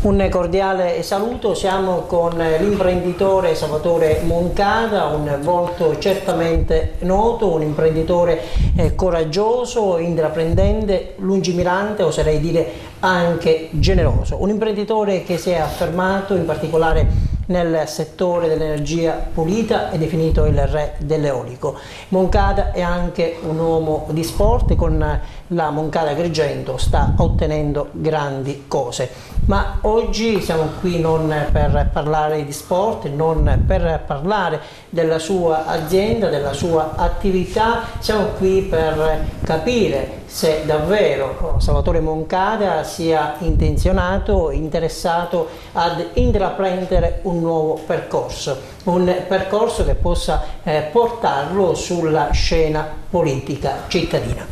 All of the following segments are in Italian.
Un cordiale saluto, siamo con l'imprenditore Salvatore Moncada, un volto certamente noto, un imprenditore coraggioso, intraprendente, lungimirante, oserei dire anche generoso. Un imprenditore che si è affermato in particolare nel settore dell'energia pulita e definito il re dell'eolico. Moncada è anche un uomo di sport, con la Moncada Agrigento sta ottenendo grandi cose. Ma oggi siamo qui non per parlare di sport, non per parlare della sua azienda, della sua attività, siamo qui per capire se davvero Salvatore Moncada sia intenzionato, interessato ad intraprendere un nuovo percorso, un percorso che possa portarlo sulla scena politica cittadina.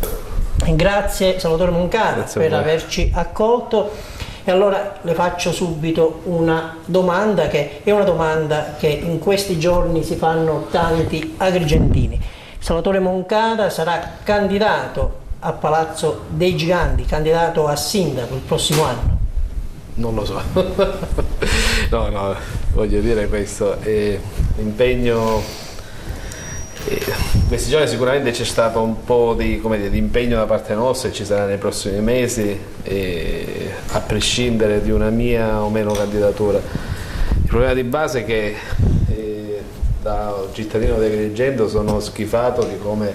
Grazie Salvatore Moncada per averci accolto. E allora le faccio subito una domanda che è una domanda che in questi giorni si fanno tanti agrigentini. Salvatore Moncada sarà candidato a Palazzo dei Giganti, candidato a sindaco il prossimo anno? Non lo so. No, voglio dire questo. L'impegno... In questi giorni sicuramente c'è stato un po' di impegno da parte nostra e ci sarà nei prossimi mesi, a prescindere di una mia o meno candidatura. Il problema di base è che da cittadino di Agrigento sono schifato di come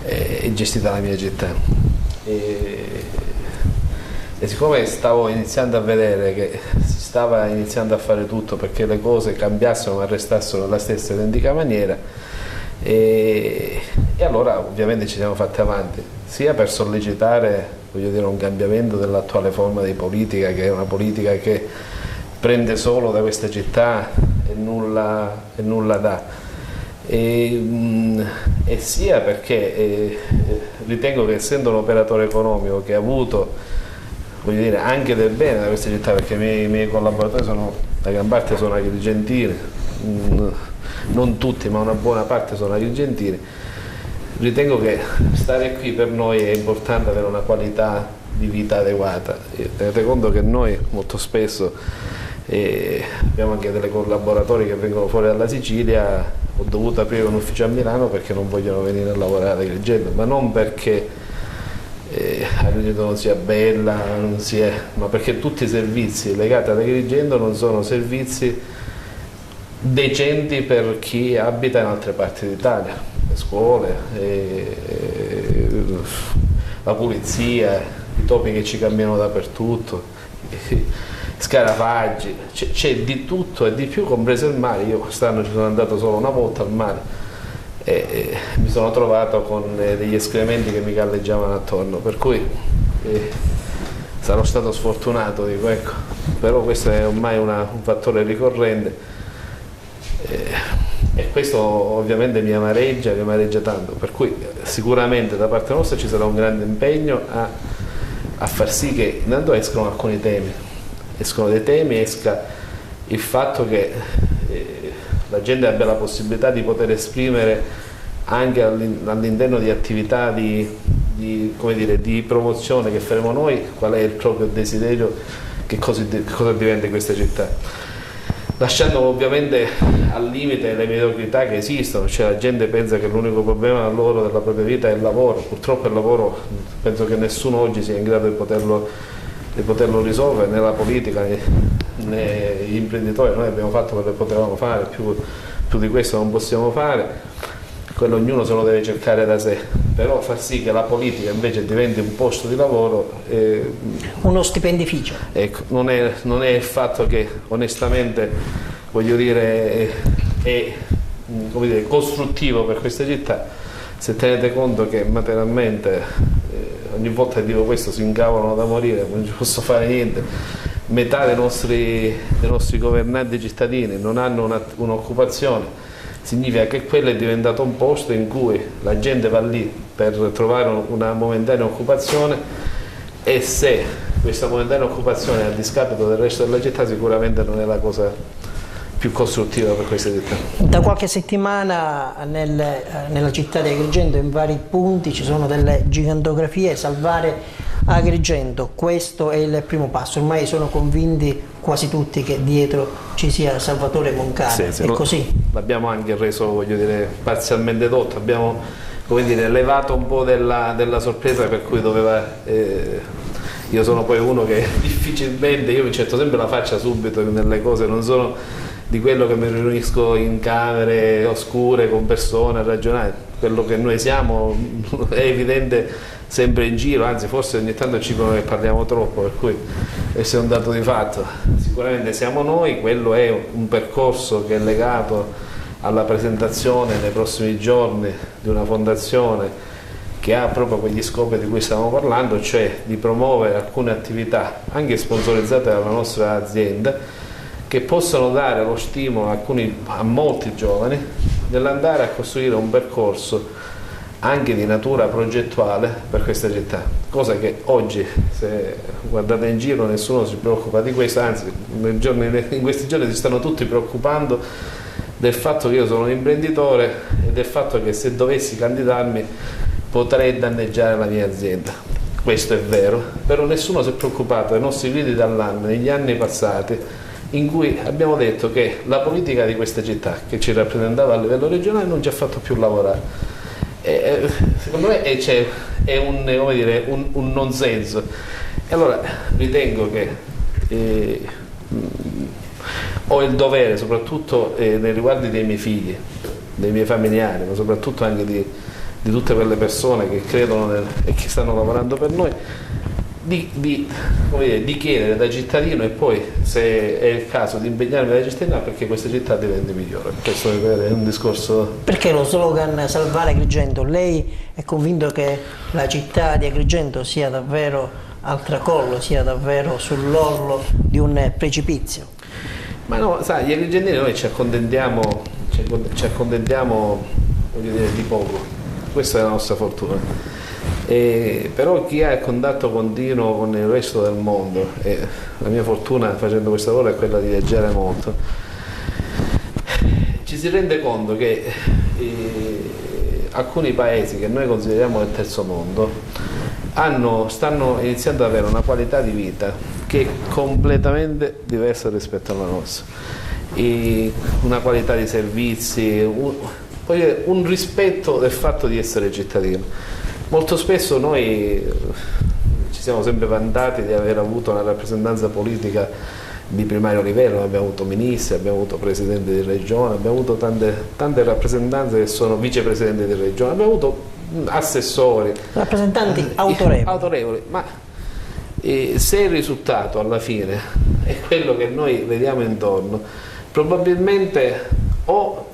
è gestita la mia città. E siccome stavo iniziando a vedere che si stava iniziando a fare tutto perché le cose cambiassero ma restassero nella stessa identica maniera, e allora ovviamente ci siamo fatti avanti, sia per sollecitare, voglio dire, un cambiamento dell'attuale forma di politica, che è una politica che prende solo da questa città e nulla dà, e sia perché ritengo che, essendo un operatore economico che ha avuto, voglio dire, anche del bene da questa città, perché i miei collaboratori la gran parte sono agrigentini, non tutti ma una buona parte sono agrigentini, ritengo che stare qui per noi è importante, avere una qualità di vita adeguata. Tenete conto che noi molto spesso abbiamo anche dei collaboratori che vengono fuori dalla Sicilia. Ho dovuto aprire un ufficio a Milano perché non vogliono venire a lavorare ad Agrigento, ma non perché Agrigento non sia bella, ma perché tutti i servizi legati ad Agrigento non sono servizi decenti per chi abita in altre parti d'Italia, le scuole, la pulizia, i topi che ci camminano dappertutto, scarafaggi, c'è di tutto e di più, compreso il mare. Io quest'anno ci sono andato solo una volta al mare e mi sono trovato con degli escrementi che mi galleggiavano attorno, per cui sarò stato sfortunato, dico, ecco. Però questo è ormai un fattore ricorrente. E questo ovviamente mi amareggia tanto, per cui sicuramente da parte nostra ci sarà un grande impegno a far sì che intanto escano alcuni temi, esca il fatto che la gente abbia la possibilità di poter esprimere anche all'interno di attività di promozione che faremo noi, qual è il proprio desiderio, che cosa diventa questa città. Lasciando ovviamente al limite le mediocrità che esistono, cioè la gente pensa che l'unico problema loro della propria vita è il lavoro. Purtroppo il lavoro penso che nessuno oggi sia in grado di poterlo risolvere, né la politica né gli imprenditori. Noi abbiamo fatto quello che potevamo fare, più di questo non possiamo fare, quello ognuno se lo deve cercare da sé, però far sì che la politica invece diventi un posto di lavoro, uno stipendificio. Ecco, non è il fatto che onestamente, voglio dire, è costruttivo per questa città, se tenete conto che materialmente ogni volta che dico questo si incavolano da morire, non ci posso fare niente. Metà dei nostri governanti cittadini non hanno un'occupazione. Significa che quello è diventato un posto in cui la gente va lì per trovare una momentanea occupazione, e se questa momentanea occupazione è a discapito del resto della città, sicuramente non è la cosa più costruttiva per questa città. Da qualche settimana nella città di Agrigento in vari punti ci sono delle gigantografie: salvare a Agrigento. Questo è il primo passo. Ormai sono convinti quasi tutti che dietro ci sia Salvatore Moncada. Sì, è così. L'abbiamo anche reso, voglio dire, parzialmente dotto. Abbiamo, come dire, levato un po' della sorpresa, per cui doveva... io sono poi uno che difficilmente, io mi cerco sempre la faccia subito nelle cose, non sono di quello che mi riunisco in camere oscure con persone a ragionare. Quello che noi siamo è evidente sempre in giro, anzi forse ogni tanto ci dicono che parliamo troppo, per cui questo è un dato di fatto. Sicuramente siamo noi, quello è un percorso che è legato alla presentazione nei prossimi giorni di una fondazione che ha proprio quegli scopi di cui stiamo parlando, cioè di promuovere alcune attività anche sponsorizzate dalla nostra azienda, che possano dare lo stimolo a molti giovani nell'andare a costruire un percorso anche di natura progettuale per questa città, cosa che oggi, se guardate in giro, nessuno si preoccupa di questo, anzi in questi giorni si stanno tutti preoccupando del fatto che io sono un imprenditore e del fatto che se dovessi candidarmi potrei danneggiare la mia azienda. Questo è vero, però nessuno si è preoccupato dei nostri gridi d'allarme negli anni passati, in cui abbiamo detto che la politica di questa città, che ci rappresentava a livello regionale, non ci ha fatto più lavorare. Secondo me è un non senso. E allora ritengo che ho il dovere, soprattutto nei riguardi dei miei figli, dei miei familiari, ma soprattutto anche di tutte quelle persone che credono e che stanno lavorando per noi, di chiedere da cittadino, e poi, se è il caso, di impegnarmi da cittadino perché questa città diventi migliore. Questo è un discorso. Perché lo slogan Salvare Agrigento, lei è convinto che la città di Agrigento sia davvero al tracollo, sia davvero sull'orlo di un precipizio? Ma no, sai, gli agrigentini noi ci accontentiamo, voglio dire, di poco. Questa è la nostra fortuna. Però chi ha il contatto continuo con il resto del mondo, e la mia fortuna facendo questo lavoro è quella di viaggiare molto, ci si rende conto che alcuni paesi che noi consideriamo del terzo mondo stanno iniziando ad avere una qualità di vita che è completamente diversa rispetto alla nostra, una qualità di servizi, un rispetto del fatto di essere cittadino. Molto spesso noi ci siamo sempre vantati di aver avuto una rappresentanza politica di primario livello, abbiamo avuto ministri, abbiamo avuto presidenti di regione, abbiamo avuto tante rappresentanze che sono vicepresidenti di regione, abbiamo avuto assessori, rappresentanti autorevoli, ma se il risultato alla fine è quello che noi vediamo intorno, probabilmente voglio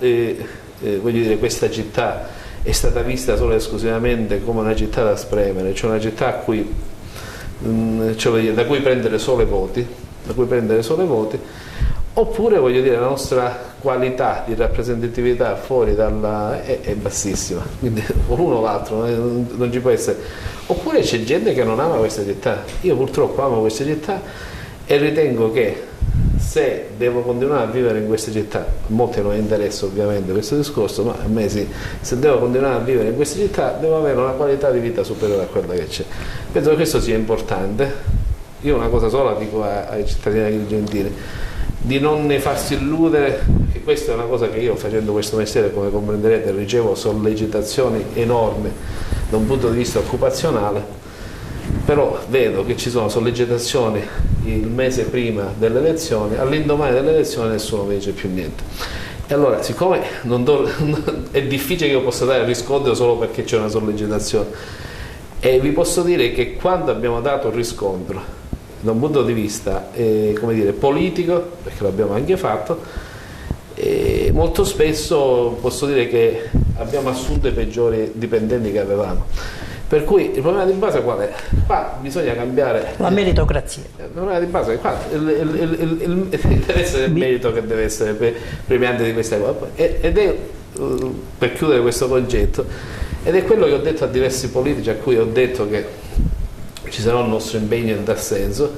dire, questa città è stata vista solo e esclusivamente come una città da spremere, cioè una città da cui prendere solo voti, oppure, voglio dire, la nostra qualità di rappresentatività fuori è bassissima, quindi l'uno o l'altro non ci può essere. Oppure c'è gente che non ama questa città. Io purtroppo amo questa città e ritengo che se devo continuare a vivere in questa città, a molti non interessa ovviamente questo discorso, ma a me sì, se devo continuare a vivere in questa città devo avere una qualità di vita superiore a quella che c'è. Penso che questo sia importante. Io una cosa sola dico ai cittadini agrigentini, di non ne farsi illudere, che questa è una cosa che io, facendo questo mestiere, come comprenderete, ricevo sollecitazioni enormi da un punto di vista occupazionale, però vedo che ci sono sollecitazioni il mese prima delle elezioni, all'indomani delle elezioni nessuno mi dice più niente. E allora, siccome è difficile che io possa dare riscontro solo perché c'è una sollecitazione, e vi posso dire che quando abbiamo dato un riscontro da un punto di vista come dire, politico, perché l'abbiamo anche fatto, molto spesso posso dire che abbiamo assunto i peggiori dipendenti che avevamo. Per cui il problema di base qual è? Qua bisogna cambiare la meritocrazia. Il problema di base è qua, deve essere il merito che deve essere premiante di questa cosa. Ed è, per chiudere questo concetto, ed è quello che ho detto a diversi politici a cui ho detto che ci sarà il nostro impegno in tal senso.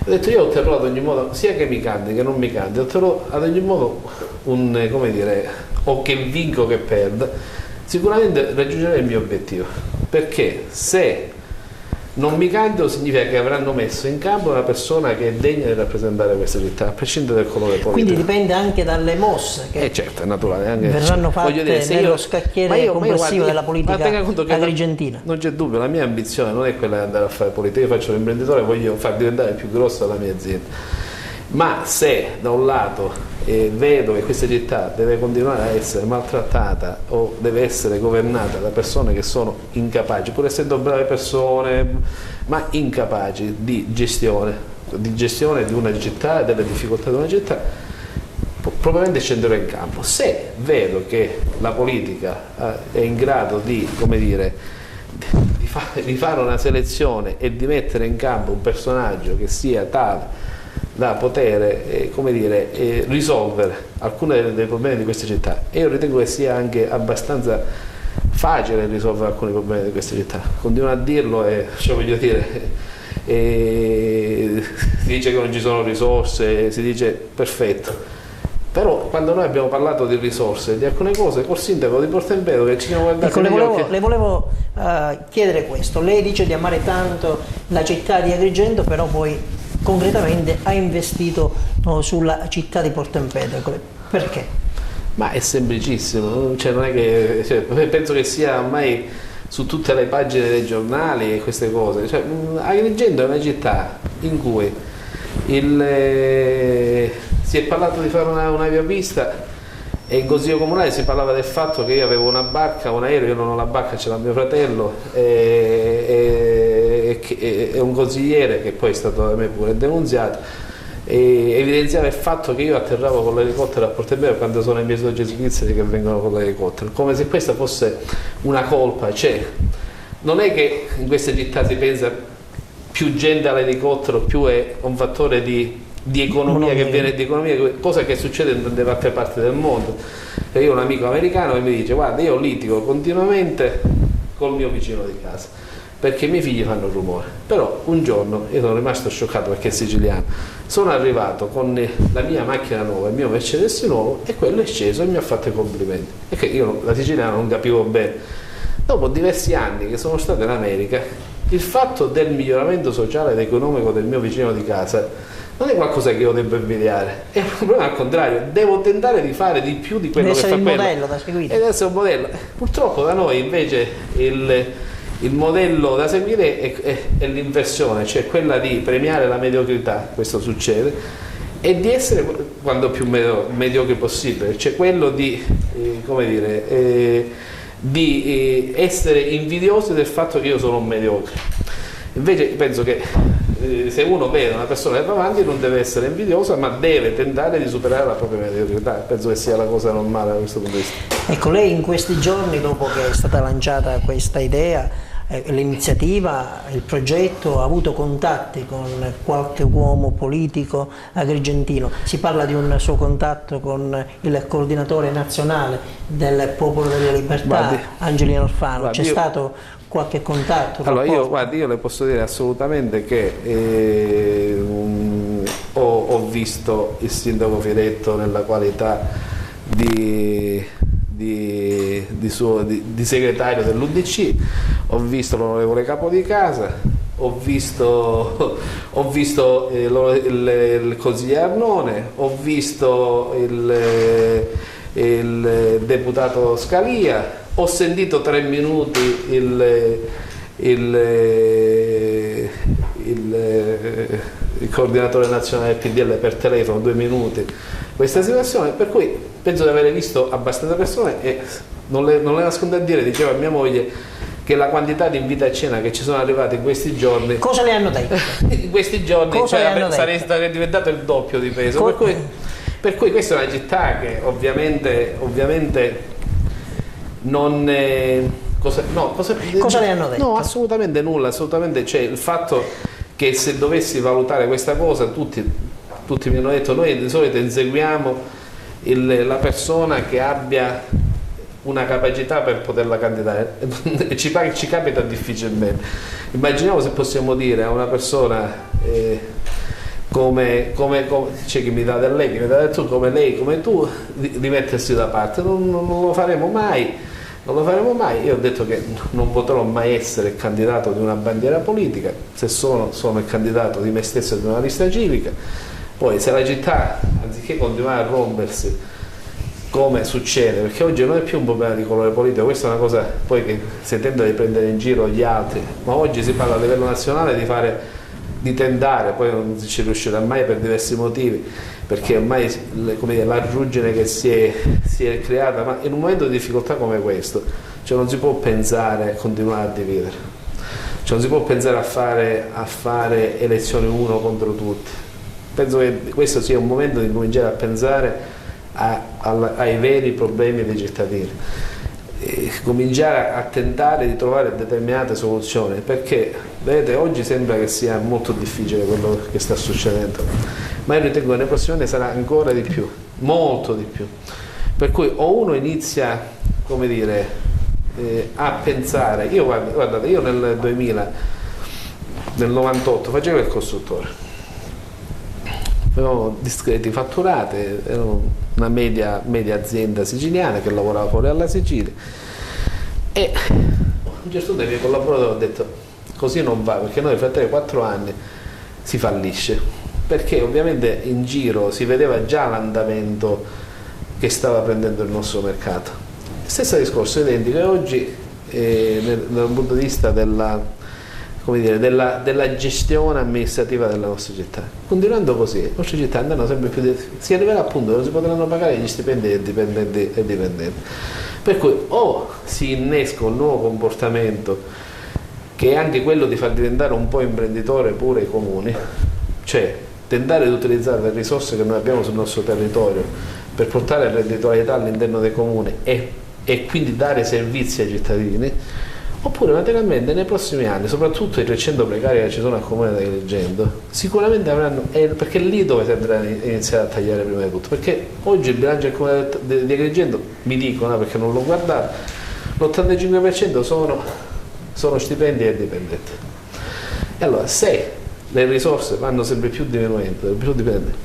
Ho detto, io otterrò ad ogni modo, sia che mi candidi che non mi candidi, otterrò ad ogni modo come dire, o che vinco che perda, sicuramente raggiungerò il mio obiettivo, perché se non mi candido significa che avranno messo in campo una persona che è degna di rappresentare questa città, a prescindere dal colore politico. Quindi dipende anche dalle mosse che certo, è naturale, anche, verranno fatte nello scacchiere complessivo della politica agrigentina. Non c'è dubbio, la mia ambizione non è quella di andare a fare politica, io faccio l'imprenditore, voglio far diventare più grossa la mia azienda. Ma se da un lato vedo che questa città deve continuare a essere maltrattata o deve essere governata da persone che sono incapaci, pur essendo brave persone, ma incapaci di gestione di una città e delle difficoltà di una città, probabilmente scenderò in campo. Se vedo che la politica è in grado di, come dire, di fare una selezione e di mettere in campo un personaggio che sia tale da poter come dire, risolvere alcuni dei problemi di questa città, e io ritengo che sia anche abbastanza facile risolvere alcuni problemi di questa città. Continuo a dirlo e voglio dire, si dice che non ci sono risorse, si dice perfetto, però quando noi abbiamo parlato di risorse, di alcune cose, col sindaco di Porto Empedocle che ci siamo guardati le volevo chiedere questo. Lei dice di amare tanto la città di Agrigento, però poi concretamente ha investito sulla città di Porto Empedocle. Perché? Ma è semplicissimo, cioè non è che, penso che sia ormai su tutte le pagine dei giornali e queste cose. Cioè, Agrigento è una città in cui si è parlato di fare una via pista, e in consiglio comunale si parlava del fatto che io avevo una barca, un aereo, io non ho la barca, ce l'ha mio fratello, e un consigliere che poi è stato da me pure denunziato, e evidenziava il fatto che io atterravo con l'elicottero a Porto Empedocle quando sono i miei soci svizzeri che vengono con l'elicottero, come se questa fosse una colpa. Cioè, non è che in questa città si pensa più gente all'elicottero, più è un fattore di economia che viene di economia, cosa che succede in tante altre parti del mondo. E io ho un amico americano che mi dice: guarda, io litigo continuamente col mio vicino di casa perché i miei figli fanno rumore, però un giorno io sono rimasto scioccato perché è siciliano, sono arrivato con la mia macchina nuova, il mio Mercedes nuovo, e quello è sceso e mi ha fatto i complimenti, e che io la siciliana non capivo bene. Dopo diversi anni che sono stato in America, il fatto del miglioramento sociale ed economico del mio vicino di casa non è qualcosa che io devo invidiare, è un problema al contrario, devo tentare di fare di più di quello che fa quello. Deve essere un modello da seguire. Deve essere un modello. Purtroppo da noi invece il modello da seguire è l'inversione, cioè quella di premiare la mediocrità, questo succede, e di essere quanto più mediocre possibile, cioè quello di, come dire, di essere invidiosi del fatto che io sono un mediocre. Invece penso che se uno vede una persona che va avanti non deve essere invidiosa, ma deve tentare di superare la propria mediocrità. Penso che sia la cosa normale da questo punto di vista. Ecco, lei in questi giorni, dopo che è stata lanciata questa idea, l'iniziativa, il progetto, ha avuto contatti con qualche uomo politico agrigentino? Si parla di un suo contatto con il coordinatore nazionale del Popolo della Libertà, Angelino Alfano. C'è stato qualche contatto? Allora io le posso dire assolutamente che ho visto il sindaco Firetto nella qualità di segretario dell'UDC, ho visto l'onorevole capo di casa, ho visto il consigliere Arnone, ho visto il deputato Scalia, ho sentito 3 minuti il coordinatore nazionale del PDL per telefono, 2 minuti, questa situazione, per cui penso di aver visto abbastanza persone, e non le nascondo a dire, diceva mia moglie, che la quantità di inviti a cena che ci sono arrivati in questi giorni... Cosa le hanno detto? In questi giorni sarei diventato il doppio di peso, per cui questa è una città che ovviamente non... Cosa le hanno detto? No, assolutamente nulla, assolutamente. Cioè, il fatto che se dovessi valutare questa cosa, tutti mi hanno detto: noi di solito inseguiamo la persona che abbia una capacità per poterla candidare, e ci capita difficilmente. Immaginiamo se possiamo dire a una persona come c'è chi mi dà del lei, chi mi dà del tu, come lei, come tu, di mettersi da parte. Non lo faremo mai, Non lo faremo mai. Io ho detto che non potrò mai essere il candidato di una bandiera politica, se sono il candidato di me stesso e di una lista civica. Poi se la città, anziché continuare a rompersi come succede, perché oggi non è più un problema di colore politico, questa è una cosa poi che si tende a prendere in giro gli altri, ma oggi si parla a livello nazionale di tentare, poi non ci riuscirà mai per diversi motivi, perché ormai la ruggine che si è creata, ma in un momento di difficoltà come questo, cioè non si può pensare a continuare a dividere, cioè non si può pensare a fare elezioni uno contro tutti. Penso che questo sia un momento di cominciare a pensare ai veri problemi dei cittadini, e cominciare a tentare di trovare determinate soluzioni, perché vedete oggi sembra che sia molto difficile quello che sta succedendo, ma io ritengo che nei prossimi anni sarà ancora di più, molto di più, per cui o uno inizia, come dire, a pensare. Guardate, io nel 98 facevo il costruttore, avevamo discreti fatturate, ero una media azienda siciliana che lavorava fuori alla Sicilia, e a un certo punto i miei collaboratori hanno detto così non va, perché noi fra 3-4 anni si fallisce, perché ovviamente in giro si vedeva già l'andamento che stava prendendo il nostro mercato. Stesso discorso identico, e oggi dal punto di vista della gestione amministrativa della nostra città, continuando così, le nostre città andranno sempre più, si arriverà al punto dove non si potranno pagare gli stipendi dei dipendenti e dipendenti, per cui o si innesca un nuovo comportamento che è anche quello di far diventare un po' imprenditore pure i comuni, cioè tentare di utilizzare le risorse che noi abbiamo sul nostro territorio per portare redditualità all'interno dei comuni e quindi dare servizi ai cittadini, oppure materialmente nei prossimi anni, soprattutto i 300 precari che ci sono al comune di Agrigento, sicuramente avranno, perché è lì dove si andrà a iniziare a tagliare prima di tutto, perché oggi il bilancio del comune di Agrigento, mi dicono, perché non l'ho guardato, l'85% sono stipendi e dipendenti. E allora, se le risorse vanno sempre più diminuendo,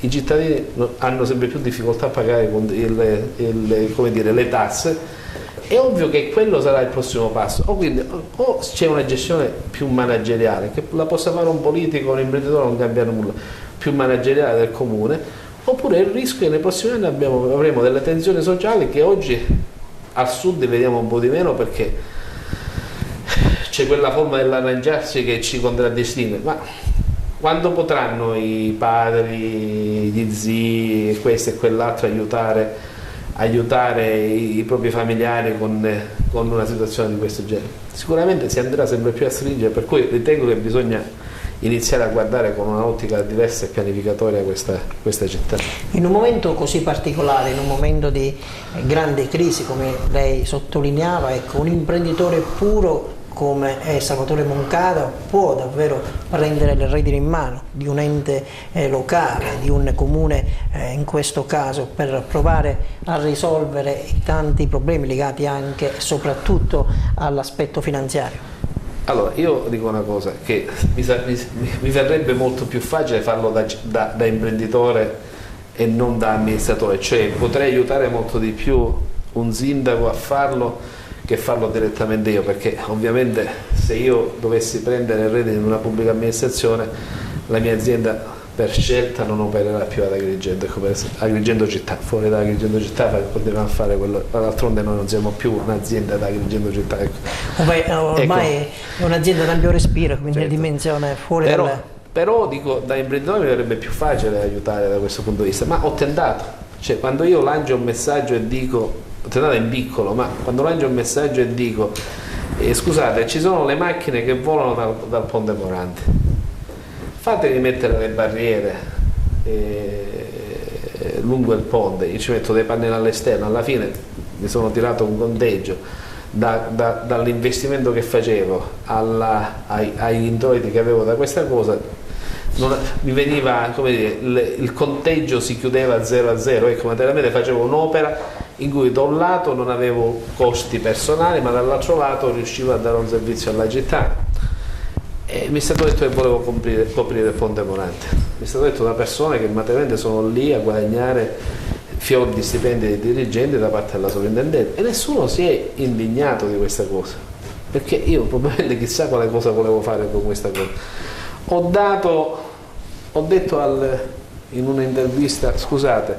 i cittadini hanno sempre più difficoltà a pagare le tasse, è ovvio che quello sarà il prossimo passo, o c'è una gestione più manageriale, che la possa fare un politico, un imprenditore, non cambia nulla, più manageriale del comune, oppure il rischio che nei prossimi anni avremo delle tensioni sociali che oggi al sud vediamo un po' di meno, perché c'è quella forma dell'arrangiarsi che ci contraddistingue, ma quando potranno i padri, gli zii, questo e quell'altro aiutare i propri familiari con una situazione di questo genere? Sicuramente si andrà sempre più a stringere, per cui ritengo che bisogna iniziare a guardare con un'ottica diversa e pianificatoria questa città. In un momento così particolare, in un momento di grande crisi, come lei sottolineava, ecco, un imprenditore puro come è Salvatore Moncada può davvero prendere le redini in mano di un ente locale, di un comune in questo caso, per provare a risolvere i tanti problemi legati anche e soprattutto all'aspetto finanziario. Allora, io dico una cosa, che mi verrebbe molto più facile farlo da imprenditore e non da amministratore, cioè potrei aiutare molto di più un sindaco a farlo che farlo direttamente io, perché ovviamente se io dovessi prendere le redini in una pubblica amministrazione, la mia azienda per scelta non opererà più ad Agrigento, Agrigento città, fuori da Agrigento città continuiamo a fare quello, d'altronde noi non siamo più un'azienda da Agrigento città. Ormai è un'azienda ad ampio respiro, quindi certo, dimensione fuori però dico, da imprenditore mi verrebbe più facile aiutare da questo punto di vista, ma ho tentato, cioè quando io lancio un messaggio e dico, ho tentato in piccolo, ma quando lancio un messaggio e dico scusate, ci sono le macchine che volano dal Ponte Morandi, fatevi mettere le barriere lungo il ponte, io ci metto dei pannelli all'esterno, alla fine mi sono tirato un conteggio dall'investimento che facevo ai introiti che avevo da questa cosa, mi veniva, come dire, il conteggio si chiudeva 0-0, ecco, materialmente facevo un'opera in cui da un lato non avevo costi personali, ma dall'altro lato riuscivo a dare un servizio alla città. E mi è stato detto che volevo coprire il Ponte Morandi, mi è stato detto da persone che materialmente sono lì a guadagnare fior di stipendi dei dirigenti da parte della sovrintendenza, e nessuno si è indignato di questa cosa, perché io probabilmente chissà quale cosa volevo fare con questa cosa. Ho detto in un'intervista, scusate,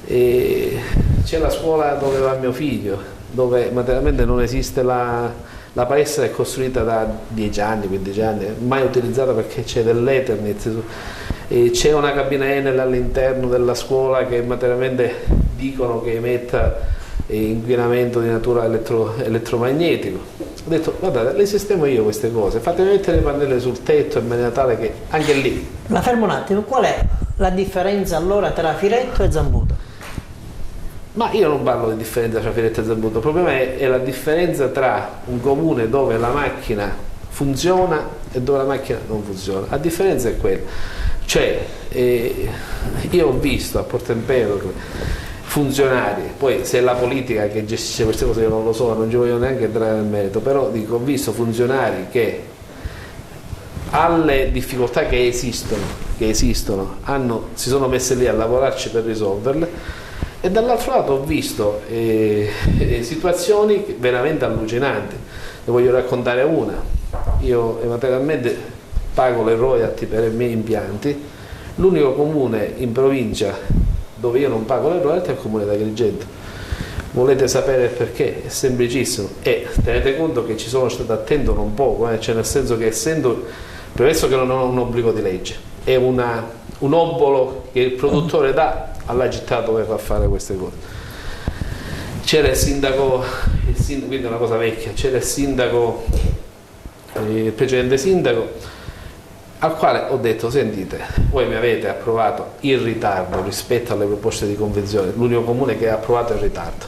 c'è la scuola dove va mio figlio, dove materialmente non esiste la palestra, è costruita da 10 anni, 15 anni, mai utilizzata perché c'è dell'Ethernet, c'è una cabina Enel all'interno della scuola che materialmente dicono che emetta inquinamento di natura elettromagnetico. Ho detto, guardate, le sistemo io queste cose, fatemi mettere le pannelle sul tetto in maniera tale che anche lì... La fermo un attimo, qual è la differenza allora tra Filetto e Zambuto? Ma io non parlo di differenza tra Filetto e Zambuto, il problema è la differenza tra un comune dove la macchina funziona e dove la macchina non funziona. La differenza è quella, cioè io ho visto a Porto Empedocle funzionari, poi se è la politica che gestisce queste cose io non lo so, non ci voglio neanche entrare nel merito, però dico, ho visto funzionari che alle difficoltà che esistono si sono messi lì a lavorarci per risolverle, e dall'altro lato ho visto situazioni veramente allucinanti. Ne voglio raccontare una. Io materialmente pago le royalty per i miei impianti, l'unico comune in provincia dove io non pago le royalty è il comune di Agrigento. Volete sapere perché? È semplicissimo, e tenete conto che ci sono stato attento non poco, cioè nel senso che premesso che non ho un obbligo di legge, è un obolo che il produttore dà alla città dove fa fare queste cose. C'era il sindaco, quindi è una cosa vecchia, c'era il precedente sindaco, al quale ho detto, sentite, voi mi avete approvato in ritardo rispetto alle proposte di convenzione, l'unico comune che ha approvato in ritardo,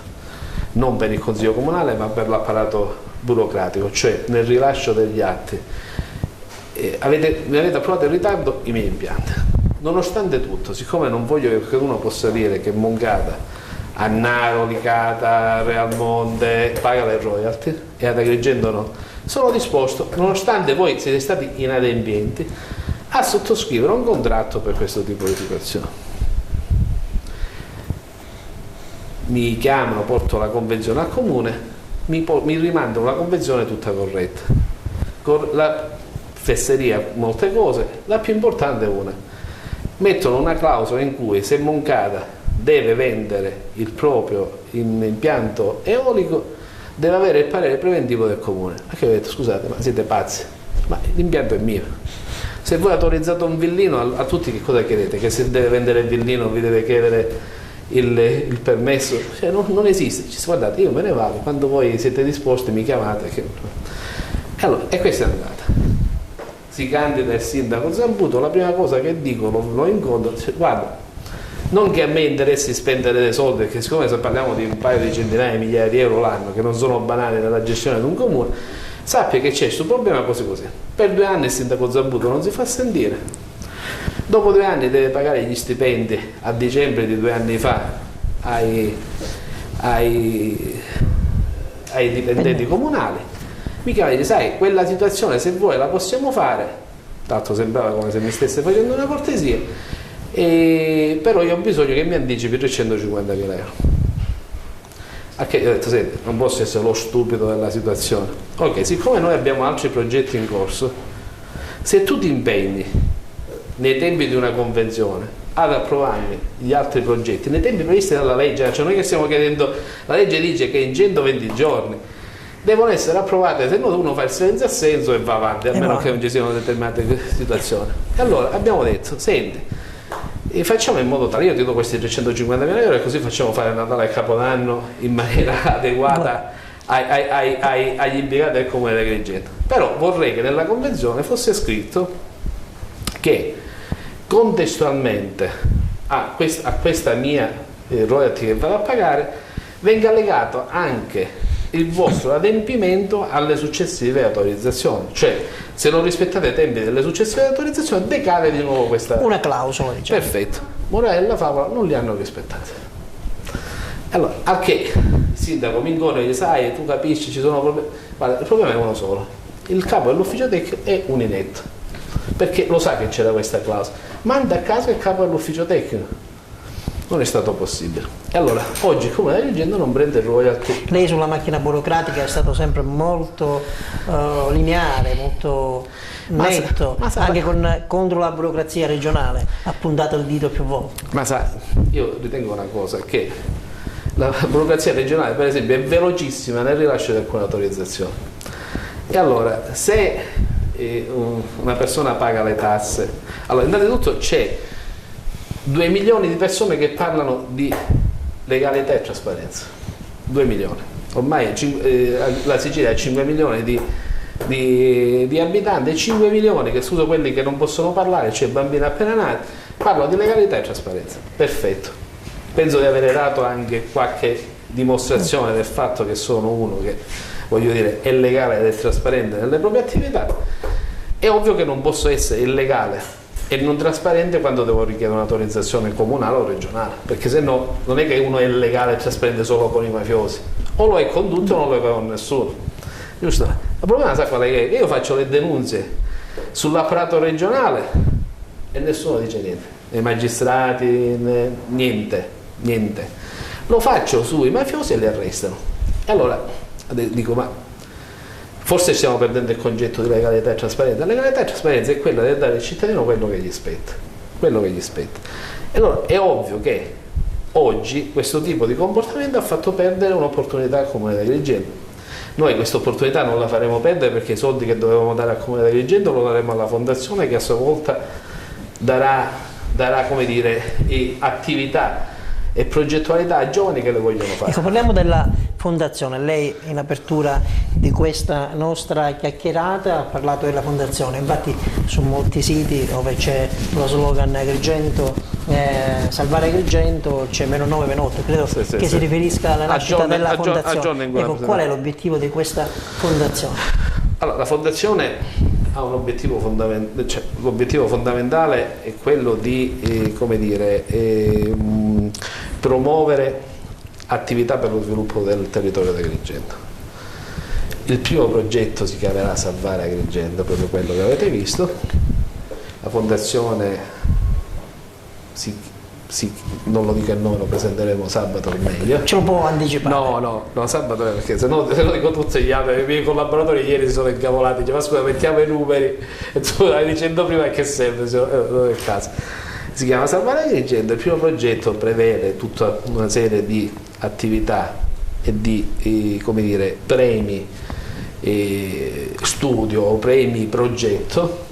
non per il consiglio comunale ma per l'apparato burocratico, cioè nel rilascio degli atti. Mi avete approvato in ritardo i miei impianti. Nonostante tutto, siccome non voglio che uno possa dire che Moncada, Annaro, Licata, Realmonte paga le royalty e ad Agrigento no, sono disposto, nonostante voi siete stati inadempienti, a sottoscrivere un contratto per questo tipo di situazione. Mi chiamano, porto la convenzione al comune, mi rimandano la convenzione tutta corretta, con la fesseria, molte cose, la più importante è una. Mettono una clausola in cui se Moncada deve vendere il proprio impianto eolico deve avere il parere preventivo del comune. Anche io ho detto, scusate, ma siete pazzi, ma l'impianto è mio. Se voi autorizzate un villino, a tutti che cosa chiedete? Che se deve vendere il villino vi deve chiedere il permesso? Cioè, non esiste. Guardate, io me ne vado, quando voi siete disposti mi chiamate. Allora, e questa è andata. Si candida il sindaco Zambuto, la prima cosa che dico, lo incontro, cioè, guarda, non che a me interessi spendere dei soldi, perché siccome se parliamo di un paio di centinaia di migliaia di euro l'anno, che non sono banali nella gestione di un comune, sappia che c'è questo problema così così. Per 2 anni il sindaco Zambuto non si fa sentire, dopo 2 anni deve pagare gli stipendi a dicembre di 2 anni fa ai dipendenti comunali. Mi chiama e dice, sai, quella situazione se vuoi la possiamo fare, tra l'altro sembrava come se mi stesse facendo una cortesia, però io ho bisogno che mi anticipi 350.000 euro. A che io ho detto, senti, non posso essere lo stupido della situazione. Ok, siccome noi abbiamo altri progetti in corso, se tu ti impegni nei tempi di una convenzione ad approvarmi gli altri progetti, nei tempi previsti dalla legge, cioè noi che stiamo chiedendo, la legge dice che in 120 giorni devono essere approvate, se no uno fa il silenzio assenso e va avanti, a meno che non ci siano determinate situazioni. E allora abbiamo detto, senti, facciamo in modo tale, io ti do questi 350.000 euro e così facciamo fare Natale e Capodanno in maniera adeguata agli impiegati del comune di Agrigento. Però vorrei che nella convenzione fosse scritto che contestualmente a questa mia royalty che vado a pagare venga legato anche il vostro adempimento alle successive autorizzazioni, cioè se non rispettate i tempi delle successive autorizzazioni decade di nuovo questa... Una clausola, diciamo. Perfetto. Morale della favola, non li hanno rispettati. Allora, a che il sindaco mi incontra e dice, sai, tu capisci, ci sono problemi. Guarda, il problema è uno solo. Il capo dell'ufficio tecnico è un inetto, perché lo sa che c'era questa clausola. Manda a casa il capo dell'ufficio tecnico. non è stato possibile. E allora oggi il Comune di Agrigento non prende royalty. Lei sulla macchina burocratica è stato sempre molto lineare, molto netto, anche contro la burocrazia regionale, ha puntato il dito più volte. Ma sai, io ritengo una cosa, che la burocrazia regionale per esempio è velocissima nel rilascio di alcune autorizzazioni. E allora se una persona paga le tasse, allora innanzitutto c'è 2 milioni di persone che parlano di legalità e trasparenza, 2 milioni, ormai la Sicilia ha 5 milioni di abitanti e 5 milioni che sono quelli che non possono parlare, cioè bambini appena nati, parlano di legalità e trasparenza, perfetto. Penso di aver dato anche qualche dimostrazione del fatto che sono uno che, voglio dire, è legale ed è trasparente nelle proprie attività. È ovvio che non posso essere illegale e non trasparente quando devo richiedere un'autorizzazione comunale o regionale, perché se no non è che uno è legale e trasparente solo con i mafiosi, o lo è con tutti o non lo è con nessuno, giusto? Il problema sa qual è? Che io faccio le denunce sull'apparato regionale e nessuno dice niente, i magistrati niente, lo faccio sui mafiosi e li arrestano. E allora dico, ma forse stiamo perdendo il concetto di legalità e trasparenza. La legalità e trasparenza è quella di dare al cittadino quello che gli spetta, E allora è ovvio che oggi questo tipo di comportamento ha fatto perdere un'opportunità al Comune di Agrigento. Noi questa opportunità non la faremo perdere, perché i soldi che dovevamo dare al Comune di Agrigento lo daremo alla Fondazione, che a sua volta darà come dire, attività e progettualità a giovani che le vogliono fare. Ecco, parliamo della Fondazione. Lei in apertura di questa nostra chiacchierata ha parlato della Fondazione, infatti su molti siti dove c'è lo slogan Agrigento, salvare Agrigento, c'è -9 meno 8, credo che si riferisca alla nascita della Fondazione. Ecco, qual è l'obiettivo di questa Fondazione? Allora, la Fondazione ha un obiettivo fondamentale, cioè, l'obiettivo fondamentale è quello di promuovere attività per lo sviluppo del territorio di Agrigento. Il primo progetto si chiamerà Salvare Agrigento, proprio quello che avete visto. La Fondazione non lo dico a noi, lo presenteremo sabato al meglio. Ce lo può anticipare? No, sabato, perché se no dico tutti gli altri, i miei collaboratori ieri si sono incavolati, dice, ma scusa, mettiamo i numeri, e tu stai dicendo prima che serve, non è il caso. Si chiama Salvare Agrigento. Il primo progetto prevede tutta una serie di attività e di premi studio o premi progetto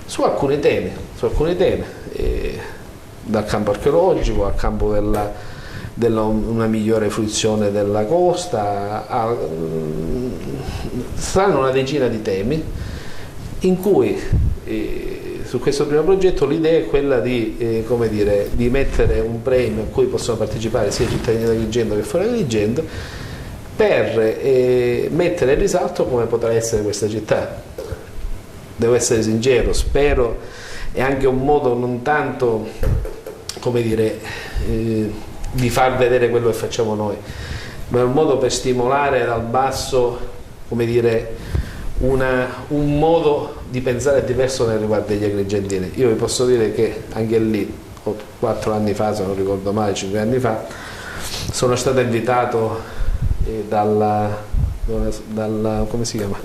su alcuni temi, dal campo archeologico al campo della una migliore fruizione della costa, saranno una decina di temi in cui su questo primo progetto l'idea è quella di mettere un premio a cui possono partecipare sia i cittadini di Agrigento che fuori Agrigento, per mettere in risalto come potrà essere questa città. Devo essere sincero, spero è anche un modo non tanto di far vedere quello che facciamo noi, ma è un modo per stimolare dal basso un modo di pensare diverso nei riguardi degli agrigentini. Io vi posso dire che anche lì 4 anni fa, se non ricordo male, 5 anni fa, sono stato invitato come si chiama?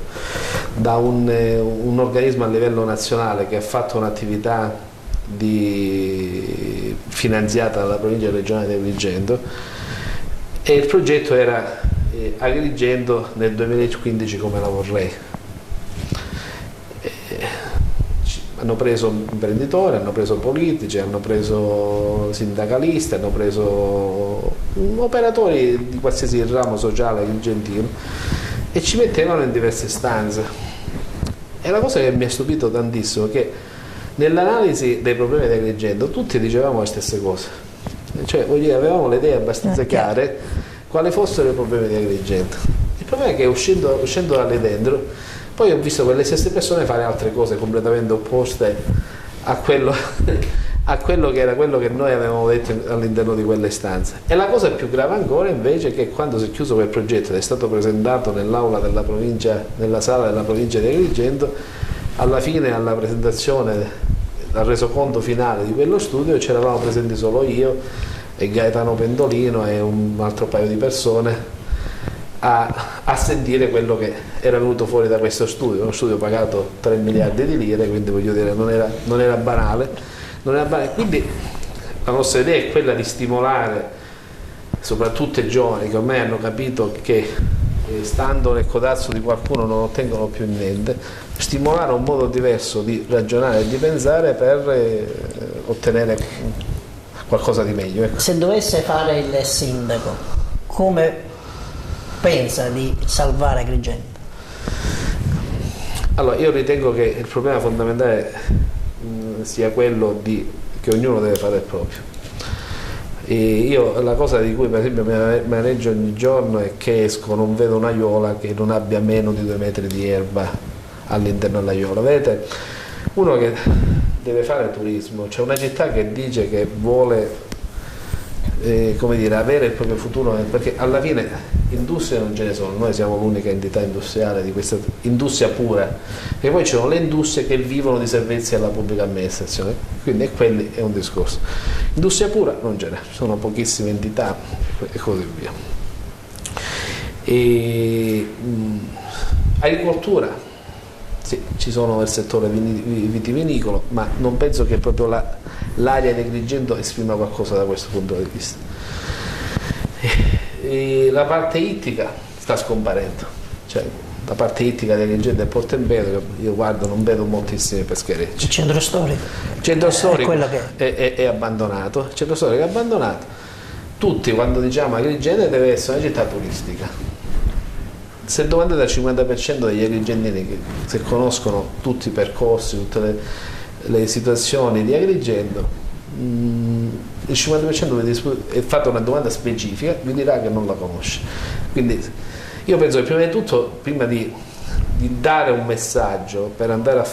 Da un organismo a livello nazionale che ha fatto un'attività finanziata dalla provincia regionale di Agrigento, e il progetto era Agrigento nel 2015 come la vorrei. Hanno preso imprenditori, hanno preso politici, hanno preso sindacalisti, hanno preso operatori di qualsiasi ramo sociale agrigentino e ci mettevano in diverse stanze. E la cosa che mi ha stupito tantissimo è che nell'analisi dei problemi di Agrigento tutti dicevamo le stesse cose, cioè avevamo le idee abbastanza chiare quali fossero i problemi di Agrigento. Il problema è che uscendo da lì dentro poi ho visto quelle stesse persone fare altre cose completamente opposte a quello che era quello che noi avevamo detto all'interno di quelle stanze. E la cosa più grave ancora invece è che quando si è chiuso quel progetto ed è stato presentato nell'aula della provincia, nella sala della provincia di Agrigento, alla fine alla presentazione al resoconto finale di quello studio c'eravamo presenti solo io e Gaetano Pendolino e un altro paio di persone a sentire quello che era venuto fuori da questo studio, uno studio pagato 3 miliardi di lire, quindi voglio dire non era banale, quindi la nostra idea è quella di stimolare soprattutto i giovani che ormai hanno capito che stando nel codazzo di qualcuno non ottengono più niente, stimolare un modo diverso di ragionare e di pensare per ottenere qualcosa di meglio. Ecco. Se dovesse fare il sindaco, come pensa di salvare Agrigento? Allora, io ritengo che il problema fondamentale sia quello che ognuno deve fare il proprio. E io la cosa di cui per esempio mi maneggio ogni giorno è che esco, non vedo un'aiuola che non abbia meno di 2 metri di erba all'interno dell'aiuola. Vedete, uno che deve fare turismo, c'è una città che dice che vuole come dire, avere il proprio futuro, perché alla fine industrie non ce ne sono, noi siamo l'unica entità industriale di questa industria pura, e poi ci sono le industrie che vivono di servizi alla pubblica amministrazione, quindi quello è un discorso. Industria pura non ce n'è, ci sono pochissime entità e così via. Agricoltura, sì, ci sono nel settore vitivinicolo, ma non penso che proprio l'area di Agrigento esprima qualcosa da questo punto di vista. La parte ittica sta scomparendo, cioè la parte ittica di Agrigento e Porto Empedocle, io guardo, non vedo moltissimi pescherecci. Il centro storico? Il centro storico è è abbandonato, il centro storico è abbandonato. Tutti quando diciamo Agrigento deve essere una città turistica. Se domandate al 50% degli agrigentini che se conoscono tutti i percorsi, tutte le situazioni di Agrigento, il 50% è fatta una domanda specifica, vi dirà che non la conosce. Quindi io penso che prima di tutto, prima di dare un messaggio per andare a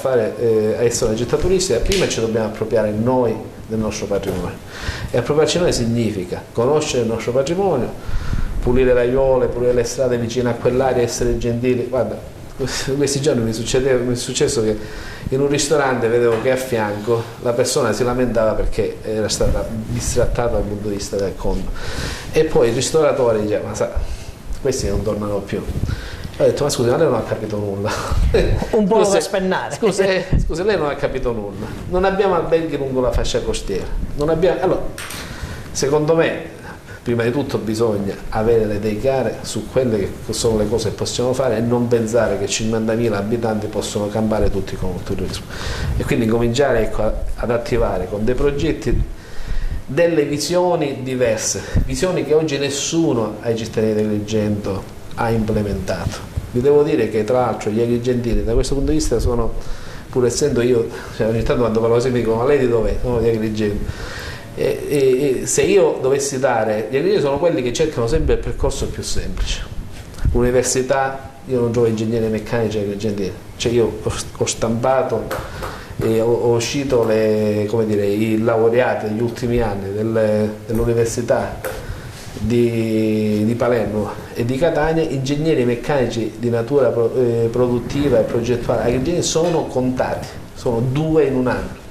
essere una città turistica, prima ci dobbiamo appropriare noi del nostro patrimonio, e appropriarci noi significa conoscere il nostro patrimonio, pulire le aiuole, pulire le strade vicine a quell'area, essere gentili. Guarda, questi giorni mi è successo che in un ristorante vedevo che a fianco la persona si lamentava perché era stata distrattata dal punto di vista del conto, e poi il ristoratore diceva: ma sa, questi non tornano più. Ho detto: ma scusi, ma lei non ha capito nulla. Un po' per spennare. Scusi, lei non ha capito nulla. Non abbiamo alberghi lungo la fascia costiera. Allora, secondo me, prima di tutto bisogna avere le idee chiare su quelle che sono le cose che possiamo fare e non pensare che 50.000 abitanti possono campare tutti con il turismo. E quindi cominciare ad attivare con dei progetti delle visioni diverse, visioni che oggi nessuno ai cittadini di Agrigento ha implementato. Vi devo dire che tra l'altro gli agrigentini da questo punto di vista sono, pur essendo io, cioè ogni tanto quando parlo così mi dicono: ma lei di dov'è? Sono di Agrigento. E se io dovessi dare, gli agrigentini sono quelli che cercano sempre il percorso più semplice. Università, io non trovo ingegneri meccanici agrigentini, cioè io ho stampato e ho uscito i laureati degli ultimi anni dell'università di Palermo e di Catania, ingegneri meccanici di natura produttiva e progettuale agrigentini sono contati, sono 2 in un anno.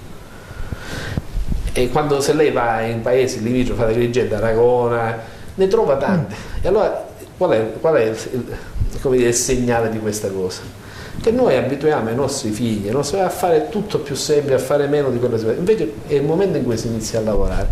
E quando, se lei va in paesi limitrofi ad Agrigento, Aragona, ne trova tanti. E allora qual è il segnale di questa cosa? Che noi abituiamo i nostri figli a fare tutto più semplice, a fare meno di quello che si fa. Invece è il momento in cui si inizia a lavorare.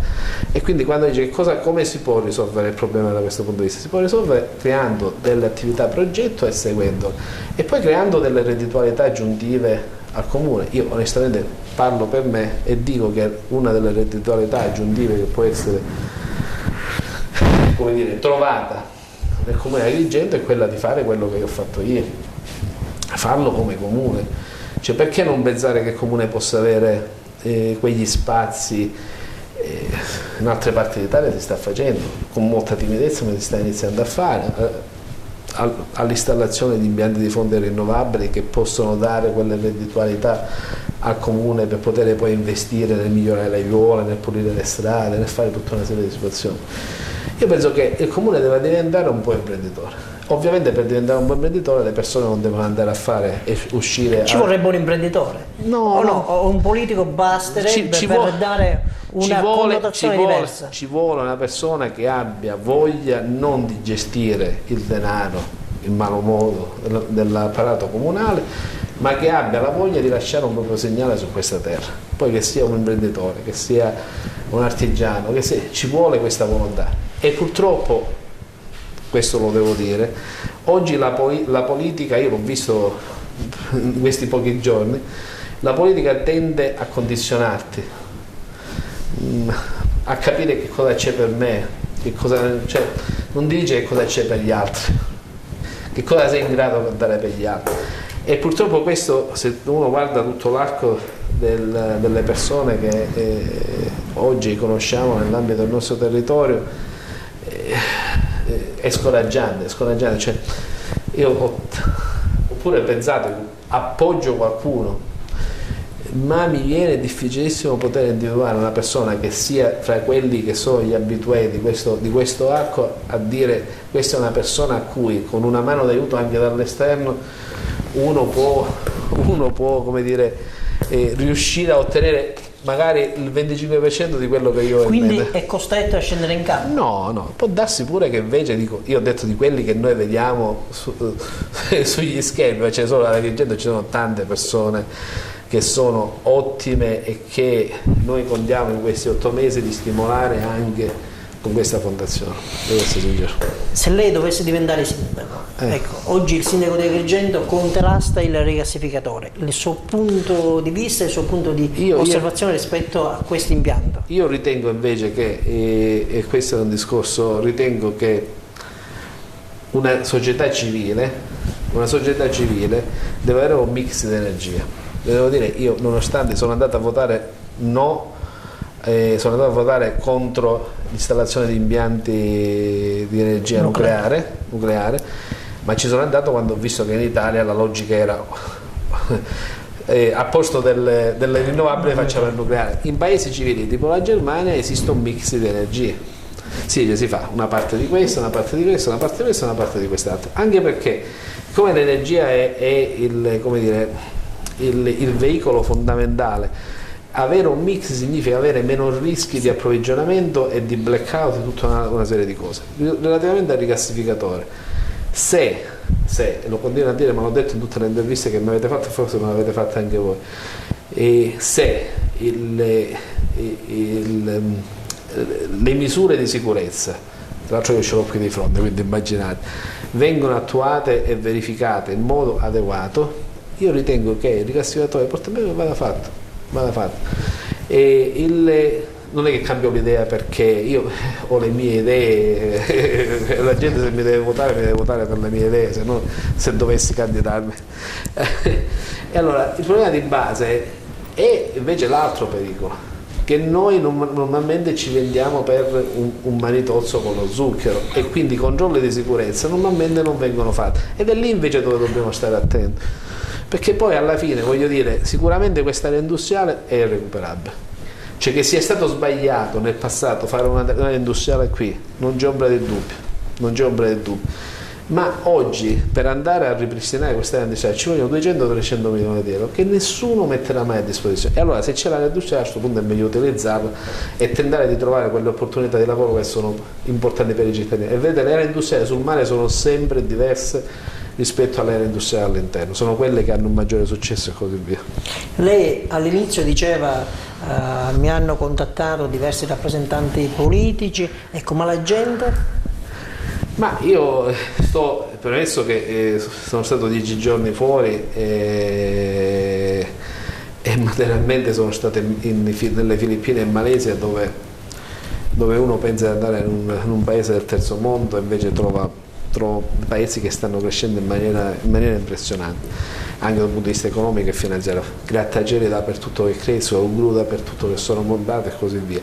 E quindi quando dice come si può risolvere il problema da questo punto di vista? Si può risolvere creando delle attività progetto e seguendole, e poi creando delle redditualità aggiuntive al comune. Io onestamente parlo per me e dico che una delle redditualità aggiuntive che può essere trovata nel comune di Agrigento è quella di fare quello che ho fatto io, farlo come comune. Cioè, perché non pensare che il comune possa avere quegli spazi? In altre parti d'Italia si sta facendo con molta timidezza, ma si sta iniziando a fare, all'installazione di impianti di fonti rinnovabili che possono dare quelle redditualità al comune per poter poi investire nel migliorare le aiuole, nel pulire le strade, nel fare tutta una serie di situazioni. Io penso che il comune deve diventare un po' imprenditore, Ovviamente per diventare un buon imprenditore le persone non devono andare a fare e uscire. Ci vorrebbe un imprenditore? No, no, o un politico basterebbe per dare una connotazione diversa? Ci vuole una persona che abbia voglia non di gestire il denaro, il malo modo dell'apparato comunale, ma che abbia la voglia di lasciare un proprio segnale su questa terra. Poi che sia un imprenditore, che sia un artigiano, ci vuole questa volontà. E purtroppo, questo lo devo dire, oggi la politica, io l'ho visto in questi pochi giorni, la politica tende a condizionarti, a capire che cosa c'è per me, non ti dice che cosa c'è per gli altri, che cosa sei in grado di dare per gli altri. E purtroppo questo, se uno guarda tutto l'arco delle persone che oggi conosciamo nell'ambito del nostro territorio, è scoraggiante, cioè, io ho pure pensato, appoggio qualcuno, ma mi viene difficilissimo poter individuare una persona che sia fra quelli che sono gli abituati di questo arco a dire questa è una persona a cui con una mano d'aiuto anche dall'esterno uno può come dire, riuscire a ottenere magari il 25% di quello che io ho in mente. Quindi è costretto a scendere in campo? No, può darsi pure che invece, io ho detto di quelli che noi vediamo sugli schermi, ce ne sono alla dirigente, ci sono tante persone che sono ottime e che noi contiamo in questi 8 mesi di stimolare anche con questa fondazione, devo essere sincero. Se lei dovesse diventare sindaco, ecco, oggi il sindaco di Agrigento contrasta il rigassificatore, il suo punto di vista, il suo punto di osservazione rispetto a questo impianto? Io ritengo invece che, e questo è un discorso, ritengo che una società civile deve avere un mix di energia. Devo dire, io nonostante sono andato a votare no, sono andato a votare contro l'installazione di impianti di energia nucleare, ma ci sono andato quando ho visto che in Italia la logica era a posto delle rinnovabili facciamo il nucleare. In paesi civili tipo la Germania esiste un mix di energie, si fa una parte di questo, una parte di questo, una parte di questo, una parte di quest'altro, anche perché come l'energia è il veicolo fondamentale. Avere un mix significa avere meno rischi di approvvigionamento e di blackout e tutta una serie di cose. Relativamente al rigassificatore, se lo continuo a dire, ma l'ho detto in tutte le interviste che mi avete fatto, forse me l'avete fatta anche voi, e se le misure di sicurezza, tra l'altro io ce l'ho qui di fronte, quindi immaginate, vengono attuate e verificate in modo adeguato, io ritengo che il rigassificatore portabandiera vada fatto. Non è che cambio l'idea perché io ho le mie idee, la gente se mi deve votare per le mie idee, se dovessi candidarmi. E allora il problema di base è invece l'altro pericolo, che noi normalmente ci vendiamo per un manitozzo con lo zucchero e quindi i controlli di sicurezza normalmente non vengono fatti, ed è lì invece dove dobbiamo stare attenti. Perché poi alla fine, voglio dire, sicuramente quest'area industriale è irrecuperabile. Cioè che sia stato sbagliato nel passato fare un'area industriale qui, non c'è ombra di dubbio. Ma oggi per andare a ripristinare quest'area industriale ci vogliono 200-300 milioni di euro che nessuno metterà mai a disposizione. E allora se c'è l'area industriale a questo punto è meglio utilizzarla e tentare di trovare quelle opportunità di lavoro che sono importanti per i cittadini. E vedete, le aree industriali sul mare sono sempre diverse rispetto alle aree industriali all'interno, sono quelle che hanno un maggiore successo e così via. Lei all'inizio diceva mi hanno contattato diversi rappresentanti politici, ecco, ma la gente? Ma io premesso che sono stato 10 giorni fuori e materialmente sono stato nelle Filippine e in Malesia dove uno pensa di andare in un paese del terzo mondo e invece trovo paesi che stanno crescendo in maniera impressionante, anche dal punto di vista economico e finanziario, grattacieli dappertutto che crescono, gru dappertutto che sono montate e così via.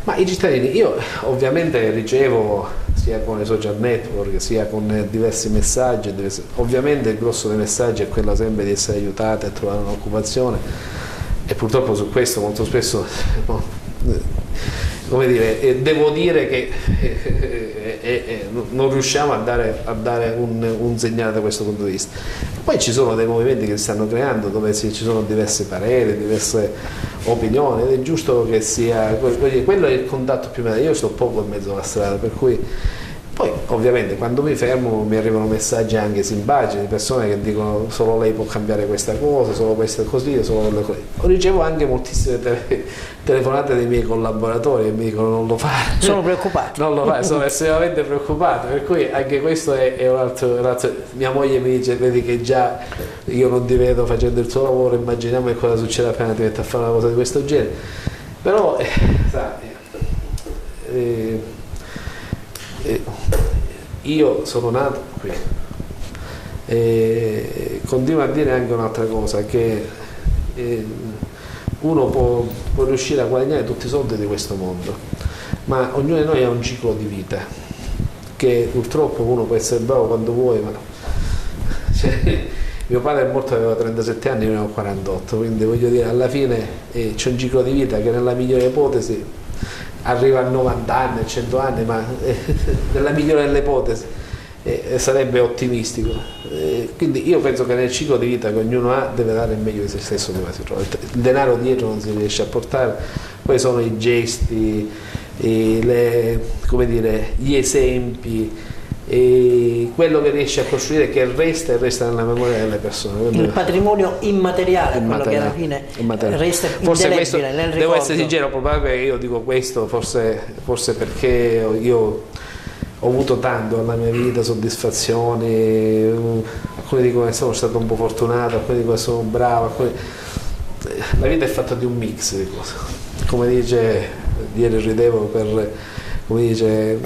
Ma i cittadini, io ovviamente ricevo sia con i social network sia con diversi messaggi, ovviamente il grosso dei messaggi è quello sempre di essere aiutati a trovare un'occupazione, e purtroppo su questo molto spesso come dire, devo dire che non riusciamo a dare un segnale da questo punto di vista. Poi ci sono dei movimenti che si stanno creando dove ci sono diversi pareri, diverse opinioni, ed è giusto che sia quello è il contatto più immediato. Io sto poco in mezzo alla strada, per cui poi ovviamente quando mi fermo mi arrivano messaggi anche simpatici di persone che dicono solo lei può cambiare questa cosa, solo questo è così, solo quello è così. Ricevo anche moltissime telefonate dei miei collaboratori che mi dicono non lo fare. Sono preoccupati. Non lo fare, sono estremamente preoccupato, per cui anche questo è un altro. Mia moglie mi dice, vedi che già io non ti vedo facendo il tuo lavoro, immaginiamo che cosa succede appena ti metti a fare una cosa di questo genere. Però io sono nato qui e continuo a dire anche un'altra cosa, che uno può riuscire a guadagnare tutti i soldi di questo mondo, ma ognuno di noi ha un ciclo di vita che purtroppo uno può essere bravo quando vuoi, ma mio padre è morto, aveva 37 anni, io ne ho 48, quindi voglio dire, alla fine c'è un ciclo di vita che nella migliore ipotesi arriva a 90 anni, a 100 anni, ma nella migliore delle ipotesi sarebbe ottimistico. Quindi io penso che nel ciclo di vita che ognuno ha deve dare il meglio di se stesso dove si trova. Il denaro dietro non si riesce a portare, poi sono i gesti, come dire, gli esempi, e quello che riesce a costruire, che resta nella memoria delle persone. Il patrimonio immateriale, quello che alla fine resta indelebile nel ricordo. Devo essere sincero, probabilmente io dico questo forse perché io ho avuto tanto nella mia vita, soddisfazioni, alcuni dicono che sono stato un po' fortunato, alcuni dicono che sono bravo, la vita è fatta di un mix di cose. Come dice, ieri ridevo come dice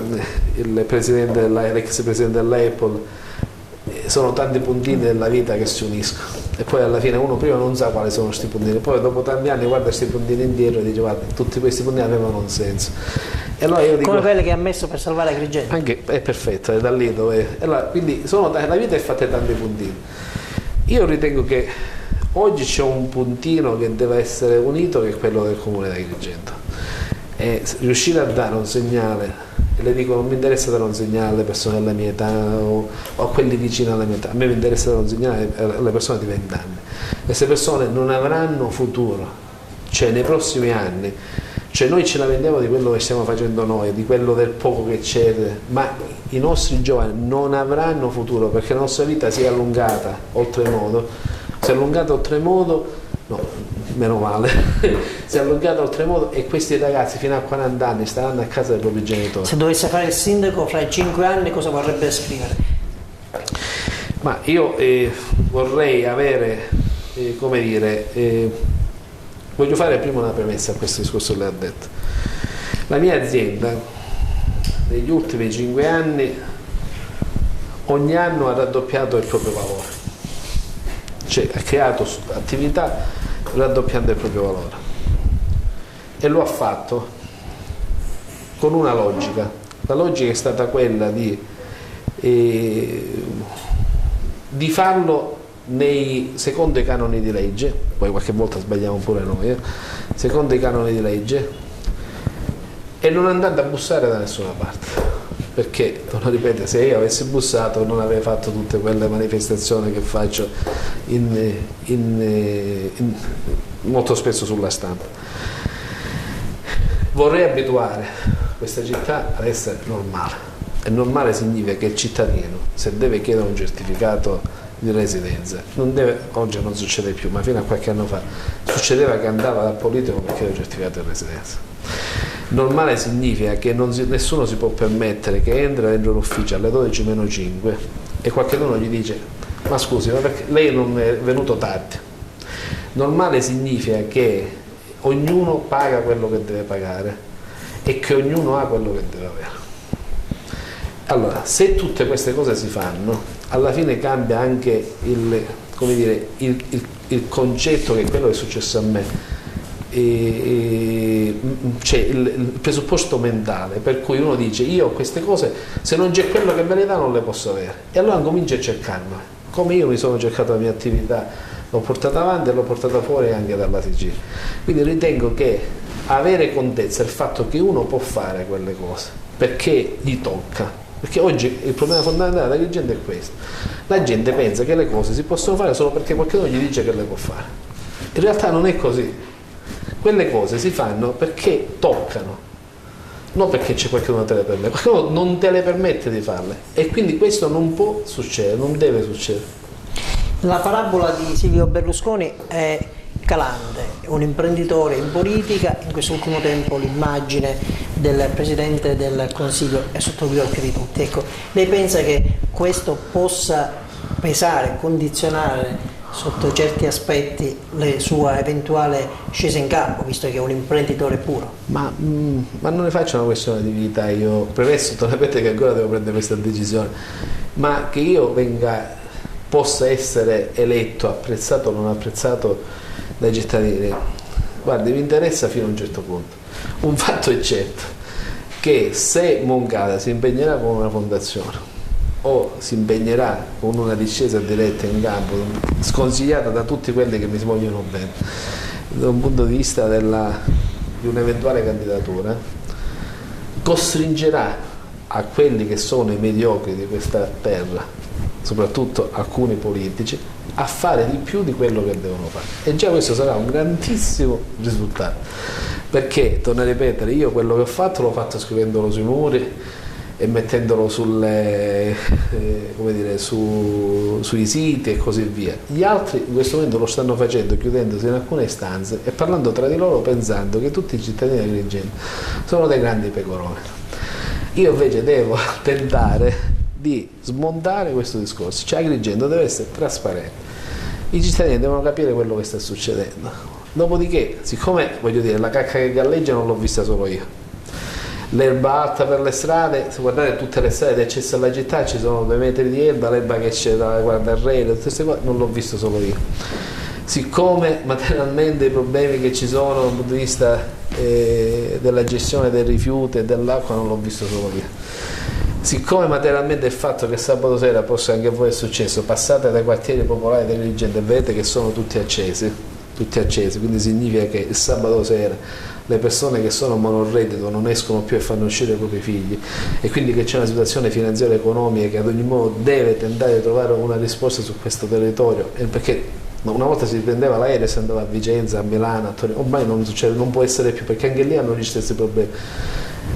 l'ex presidente dell'Apple, sono tanti puntini della vita che si uniscono, e poi alla fine uno prima non sa quali sono questi puntini, poi dopo tanti anni guarda questi puntini indietro e dice guarda, tutti questi puntini avevano un senso. E allora io dico, come quelli che ha messo per salvare Agrigento. Anche è perfetto, è da lì dove. Allora, quindi la vita è fatta di tanti puntini. Io ritengo che oggi c'è un puntino che deve essere unito, che è quello del comune di Agrigento. E riuscire a dare un segnale, e le dico non mi interessa dare un segnale alle persone della mia età o a quelli vicini alla mia età, a me mi interessa dare un segnale alle persone di 20 anni. Queste persone non avranno futuro, cioè nei prossimi anni, cioè noi ce la vendiamo di quello che stiamo facendo noi, di quello del poco che c'è, ma i nostri giovani non avranno futuro, perché la nostra vita si è allungata oltremodo, no, meno male, si è allungata oltremodo, e questi ragazzi fino a 40 anni staranno a casa dei propri genitori. Se dovesse fare il sindaco fra i 5 anni, cosa vorrebbe scrivere? Ma io vorrei avere, come dire, voglio fare prima una premessa a questo discorso che lei ha detto. La mia azienda negli ultimi 5 anni ogni anno ha raddoppiato il proprio valore, cioè ha creato attività raddoppiando il proprio valore, e lo ha fatto con una logica. La logica è stata quella di farlo secondo i canoni di legge, poi qualche volta sbagliamo pure noi, secondo i canoni di legge, e non andando a bussare da nessuna parte, perché, torno a ripetere, se io avessi bussato non avrei fatto tutte quelle manifestazioni che faccio molto spesso sulla stampa. Vorrei abituare questa città ad essere normale, e normale significa che il cittadino, se deve chiedere un certificato di residenza, oggi non succede più, ma fino a qualche anno fa succedeva che andava dal politico per chiedere un certificato di residenza. Normale significa che nessuno si può permettere che entra dentro l'ufficio alle 12:05 e qualcuno gli dice ma scusi, ma perché lei non è venuto tardi. Normale significa che ognuno paga quello che deve pagare e che ognuno ha quello che deve avere. Allora, se tutte queste cose si fanno, alla fine cambia anche il concetto, che è quello che è successo a me. C'è il presupposto mentale per cui uno dice io queste cose, se non c'è quello che me le dà non le posso avere, e allora comincio a cercarmene, come io mi sono cercato la mia attività l'ho portata avanti e l'ho portata fuori anche dalla Sicilia. Quindi ritengo che avere contezza del fatto che uno può fare quelle cose perché gli tocca, perché oggi il problema fondamentale della gente è questo: la gente pensa che le cose si possono fare solo perché qualcuno gli dice che le può fare. In realtà non è così, quelle cose si fanno perché toccano, non perché c'è qualcuno che te le permette, qualcuno non te le permette di farle, e quindi questo non può succedere, non deve succedere. La parabola di Silvio Berlusconi è calante, è un imprenditore in politica, in quest'ultimo tempo l'immagine del Presidente del Consiglio è sotto gli occhi di tutti. Ecco, lei pensa che questo possa pesare, condizionare sotto certi aspetti la sua eventuale scesa in campo, visto che è un imprenditore puro? Ma non ne faccio una questione di vita, io premesso totalmente che ancora devo prendere questa decisione, ma che io possa essere eletto, apprezzato o non apprezzato dai cittadini, guardi, mi interessa fino a un certo punto. Un fatto è certo, che se Moncada si impegnerà con una fondazione o si impegnerà con una discesa diretta in campo, sconsigliata da tutti quelli che mi si vogliono bene, da un punto di vista di un'eventuale candidatura, costringerà a quelli che sono i mediocri di questa terra, soprattutto alcuni politici, a fare di più di quello che devono fare, e già questo sarà un grandissimo risultato, perché, torno a ripetere, io quello che ho fatto l'ho fatto scrivendolo sui muri e mettendolo sui siti e così via. Gli altri in questo momento lo stanno facendo chiudendosi in alcune stanze e parlando tra di loro, pensando che tutti i cittadini agrigenti sono dei grandi pecoroni. Io invece devo tentare di smontare questo discorso, cioè Agrigento deve essere trasparente, i cittadini devono capire quello che sta succedendo. Dopodiché, siccome, voglio dire, la cacca che galleggia non l'ho vista solo io, l'erba alta per le strade, se guardate tutte le strade di accesso alla città ci sono 2 metri di erba, l'erba che c'è da guardarrelle, tutte queste cose non l'ho visto solo io. Siccome materialmente i problemi che ci sono dal punto di vista della gestione dei rifiuti e dell'acqua non l'ho visto solo io. Siccome materialmente il fatto che sabato sera, forse anche a voi è successo, passate dai quartieri popolari dei dirigenti e vedete che sono tutti accesi, quindi significa che il sabato sera le persone che sono monoreddito non escono più e fanno uscire i propri figli, e quindi che c'è una situazione finanziaria e economica che ad ogni modo deve tentare di trovare una risposta su questo territorio, perché una volta si prendeva l'aereo e si andava a Vicenza, a Milano, a Torino, ormai non succede, non può essere più, perché anche lì hanno gli stessi problemi.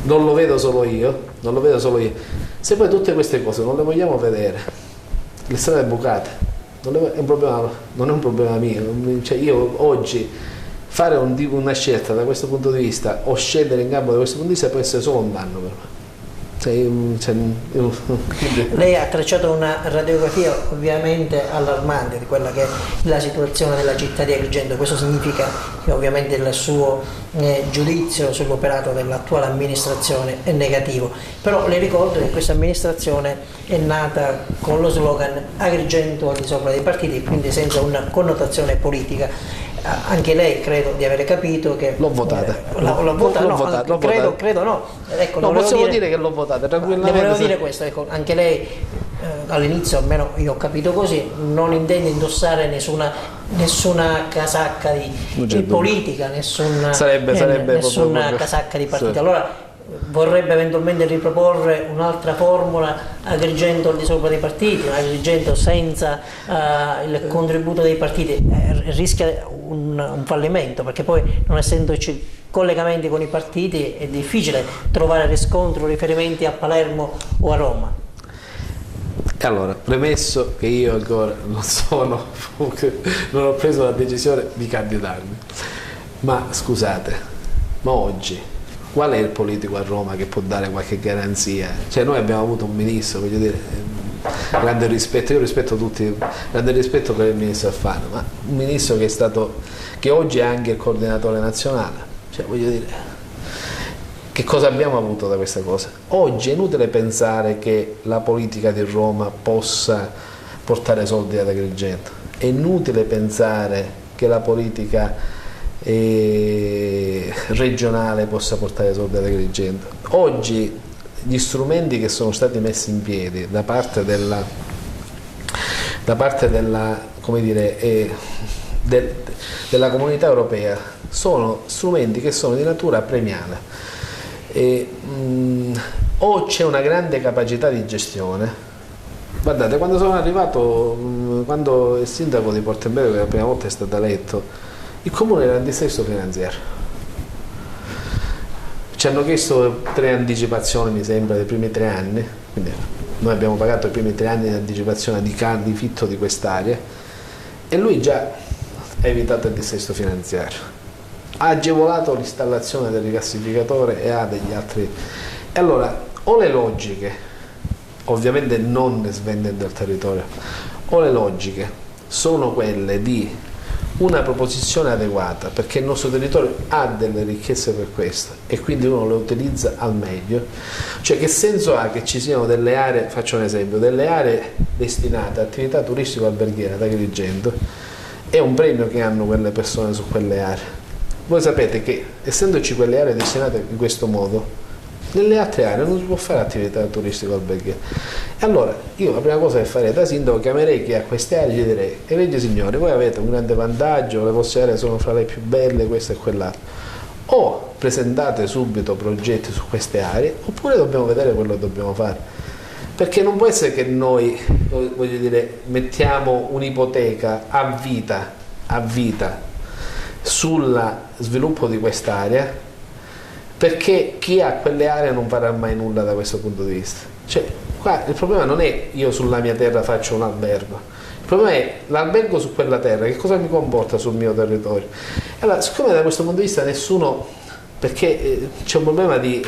Non lo vedo solo io. Se poi tutte queste cose non le vogliamo vedere, le strade bucate, non è un problema mio, cioè io oggi fare una scelta da questo punto di vista o scendere in campo da questo punto di vista può essere solo un danno per me. Lei ha tracciato una radiografia ovviamente allarmante di quella che è la situazione della città di Agrigento. Questo significa che ovviamente il suo giudizio sull'operato dell'attuale amministrazione è negativo, però le ricordo che questa amministrazione è nata con lo slogan Agrigento al di sopra dei partiti, quindi senza una connotazione politica. Anche lei credo di avere capito che l'ho votata. Credo no. Ecco, no, possiamo dire che l'ho votata tranquillamente. Le volevo dire questo, ecco, anche lei all'inizio, almeno io ho capito così, non intende indossare nessuna casacca di politica, nessuna casacca di partito. Sì. Allora vorrebbe eventualmente riproporre un'altra formula, Agrigento al di sopra dei partiti, Agrigento senza il contributo dei partiti, rischia un fallimento, perché poi non essendoci collegamenti con i partiti è difficile trovare riscontro, riferimenti a Palermo o a Roma. Allora, premesso che io ancora non ho preso la decisione di candidarmi, ma scusate, ma oggi qual è il politico a Roma che può dare qualche garanzia? Cioè, noi abbiamo avuto un ministro, voglio dire, grande rispetto, io rispetto tutti, grande rispetto per il ministro Alfano, ma un ministro che oggi è anche il coordinatore nazionale, cioè voglio dire, che cosa abbiamo avuto da questa cosa? Oggi è inutile pensare che la politica di Roma possa portare soldi ad Agrigento, è inutile pensare che la politica regionale possa portare soldi ad Agrigento. Oggi gli strumenti che sono stati messi in piedi da parte della come dire, della comunità europea sono strumenti che sono di natura premiale. O c'è una grande capacità di gestione. Guardate, quando sono arrivato, quando il sindaco di Porto Empedocle per la prima volta è stato eletto, il comune era in dissesto finanziario. Ci hanno chiesto 3 anticipazioni, mi sembra, dei primi 3 anni, quindi noi abbiamo pagato i primi 3 anni di anticipazione di fitto di quest'area, e lui già ha evitato il dissesto finanziario, ha agevolato l'installazione del rigassificatore e ha degli altri. E allora, o le logiche, ovviamente non svendendo il territorio, o le logiche sono quelle di una proposizione adeguata, perché il nostro territorio ha delle ricchezze per questo e quindi uno le utilizza al meglio. Cioè, che senso ha che ci siano delle aree, faccio un esempio, delle aree destinate a attività turistico-alberghiera da Agrigento, è un premio che hanno quelle persone su quelle aree. Voi sapete che, essendoci quelle aree destinate in questo modo, nelle altre aree non si può fare attività turistico-alberghiera. E allora io la prima cosa che farei da sindaco, chiamerei chi ha queste aree e gli direi: egregi signori, voi avete un grande vantaggio, le vostre aree sono fra le più belle, questo e quell'altro, o presentate subito progetti su queste aree, oppure dobbiamo vedere quello che dobbiamo fare, perché non può essere che noi, voglio dire, mettiamo un'ipoteca a vita sul sviluppo di quest'area, perché chi ha quelle aree non farà mai nulla da questo punto di vista. Cioè, qua il problema non è io sulla mia terra faccio un albergo, il problema è l'albergo su quella terra, che cosa mi comporta sul mio territorio. Allora, siccome da questo punto di vista nessuno, perché c'è un problema di,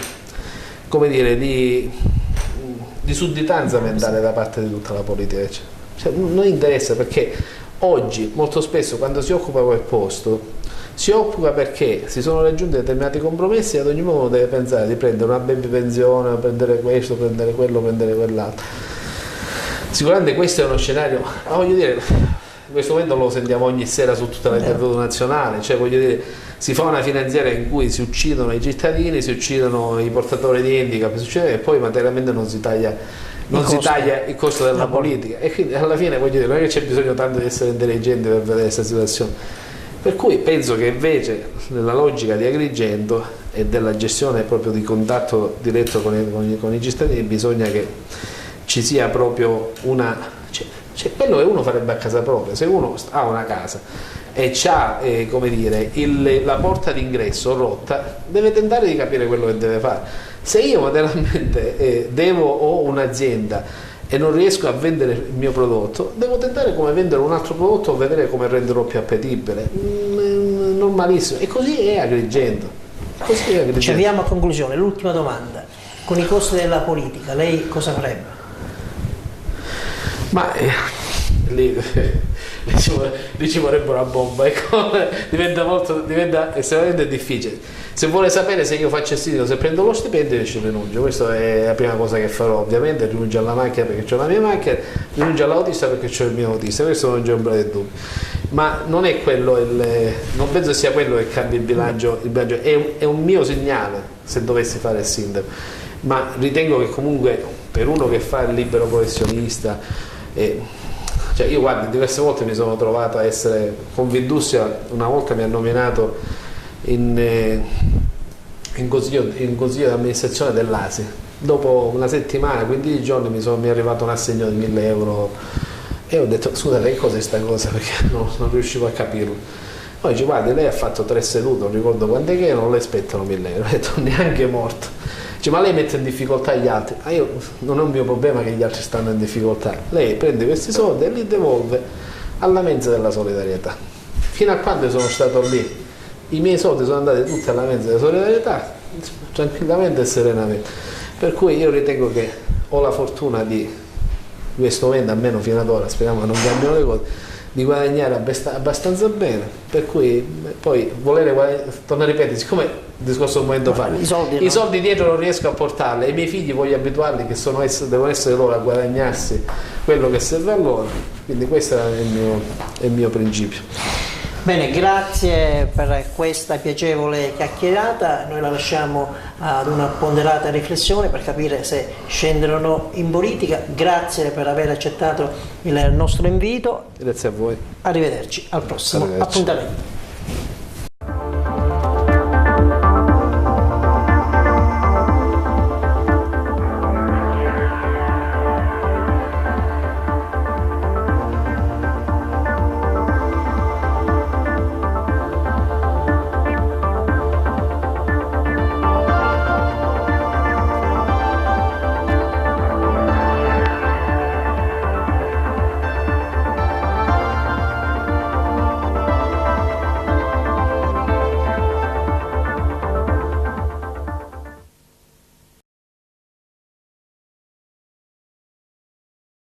come dire, di sudditanza mentale da parte di tutta la politica, cioè, non interessa, perché oggi molto spesso quando si occupa quel posto si occupa perché si sono raggiunti determinati compromessi e ad ogni modo deve pensare di prendere una baby pensione, prendere questo, prendere quello, prendere quell'altro. Sicuramente questo è uno scenario, ma voglio dire, in questo momento lo sentiamo ogni sera su tutta la territorio nazionale, cioè voglio dire, si fa una finanziaria in cui si uccidono i cittadini, si uccidono i portatori di handicap, e poi materialmente non si taglia il costo della politica, e quindi alla fine voglio dire, non è che c'è bisogno tanto di essere intelligenti per vedere questa situazione. Per cui penso che invece nella logica di Agrigento e della gestione proprio di contatto diretto con i cittadini bisogna che ci sia proprio una, cioè quello che uno farebbe a casa propria. Se uno ha una casa e ha come dire, la porta d'ingresso rotta, deve tentare di capire quello che deve fare. Se io materialmente ho un'azienda e non riesco a vendere il mio prodotto, devo tentare come vendere un altro prodotto o vedere come renderlo più appetibile. Normalissimo. E così è Agrigento. Ci avviamo a conclusione. L'ultima domanda: con i costi della politica lei cosa farebbe? Ma lì ci vorrebbe una bomba, ecco, diventa estremamente difficile. Se vuole sapere se io faccio il sindaco, se prendo lo stipendio, io ci rinuncio. Questa è la prima cosa che farò. Ovviamente rinuncio alla macchina perché ho la mia macchina, rinuncio all'autista perché ho il mio autista, questo non c'è ombra di dubbio. Ma non è quello non penso sia quello che cambia il bilancio, è un mio segnale se dovessi fare il sindaco. Ma ritengo che comunque per uno che fa il libero professionista, cioè io guarda, diverse volte mi sono trovato a essere Confindustria, una volta mi ha nominato in consiglio di amministrazione dell'ASI, dopo una settimana, 15 giorni mi è arrivato un assegno di 1.000 euro e ho detto: scusate, che cos'è questa cosa, perché non riuscivo a capirlo. Poi dice: guarda, lei ha fatto 3 sedute, non ricordo quante che, non le aspettano 1.000 euro. Ho detto: neanche morto. Dice: ma lei mette in difficoltà gli altri. Io non è un mio problema che gli altri stanno in difficoltà, lei prende questi soldi e li devolve alla mensa della solidarietà. Fino a quando sono stato lì, i miei soldi sono andati tutti alla mensa della solidarietà, tranquillamente e serenamente. Per cui io ritengo che ho la fortuna di, in questo momento, almeno fino ad ora, speriamo che non cambiano le cose, di guadagnare abbastanza bene, per cui poi torno a ripetere, siccome il discorso un momento fa, i soldi dietro non riesco a portarli, e i miei figli voglio abituarli che devono essere loro a guadagnarsi quello che serve a loro, quindi questo è il mio principio. Bene, grazie per questa piacevole chiacchierata, noi la lasciamo ad una ponderata riflessione per capire se scendere o no in politica. Grazie per aver accettato il nostro invito. Grazie a voi. Arrivederci al prossimo appuntamento.